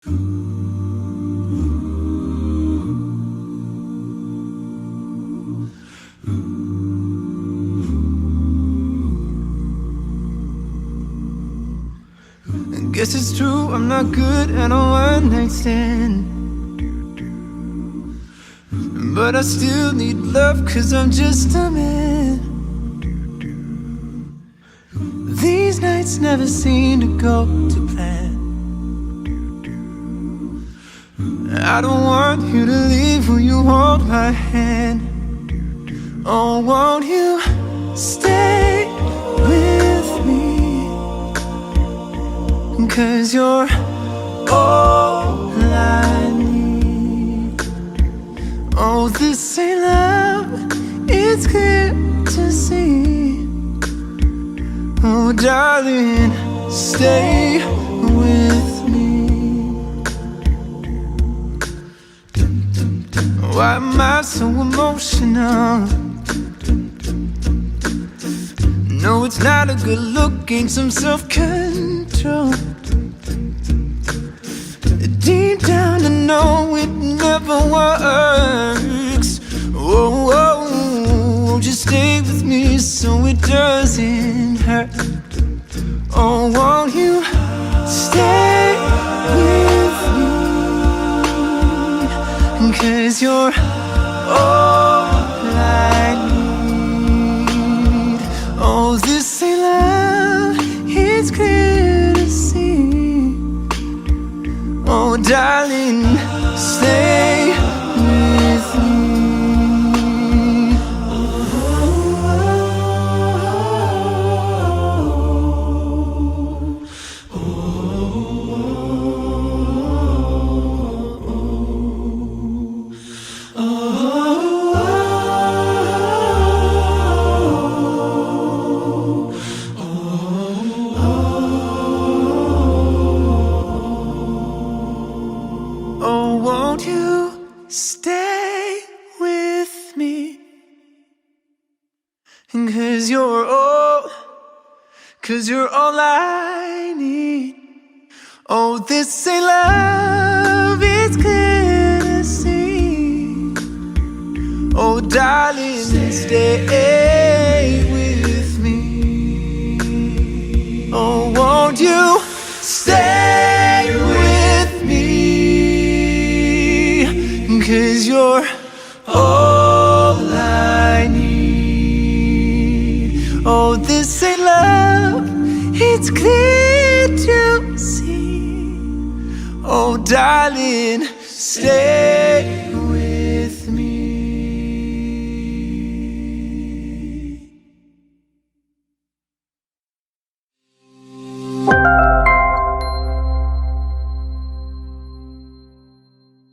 Guess it's true, I'm not good at a one-night stand, but I still need love, 'cause I'm just a man. These nights never seem to go to plan. I don't want you to leave, will you hold my hand? Oh, won't you stay with me? 'Cause you're all I need. Oh, this ain't love, it's clear to see. Oh, darling, stay with me. Why am I so emotional? No, it's not a good look, gain some self-control. Deep down I know it never works. Oh, oh, just stay with me so it doesn't hurt. Oh, won't you stay with me? 'Cause you're all I need. Oh, this ain't love, it's clear to see. Oh, darling, stay with me. Oh, won't you stay with me? 'Cause you're all I need. Oh, this ain't love, it's clear to see. Oh, darling, stay with me. Oh, won't you stay with me? 'Cause you're all I need. Oh, this ain't love, it's clear to see. Oh, darling, stay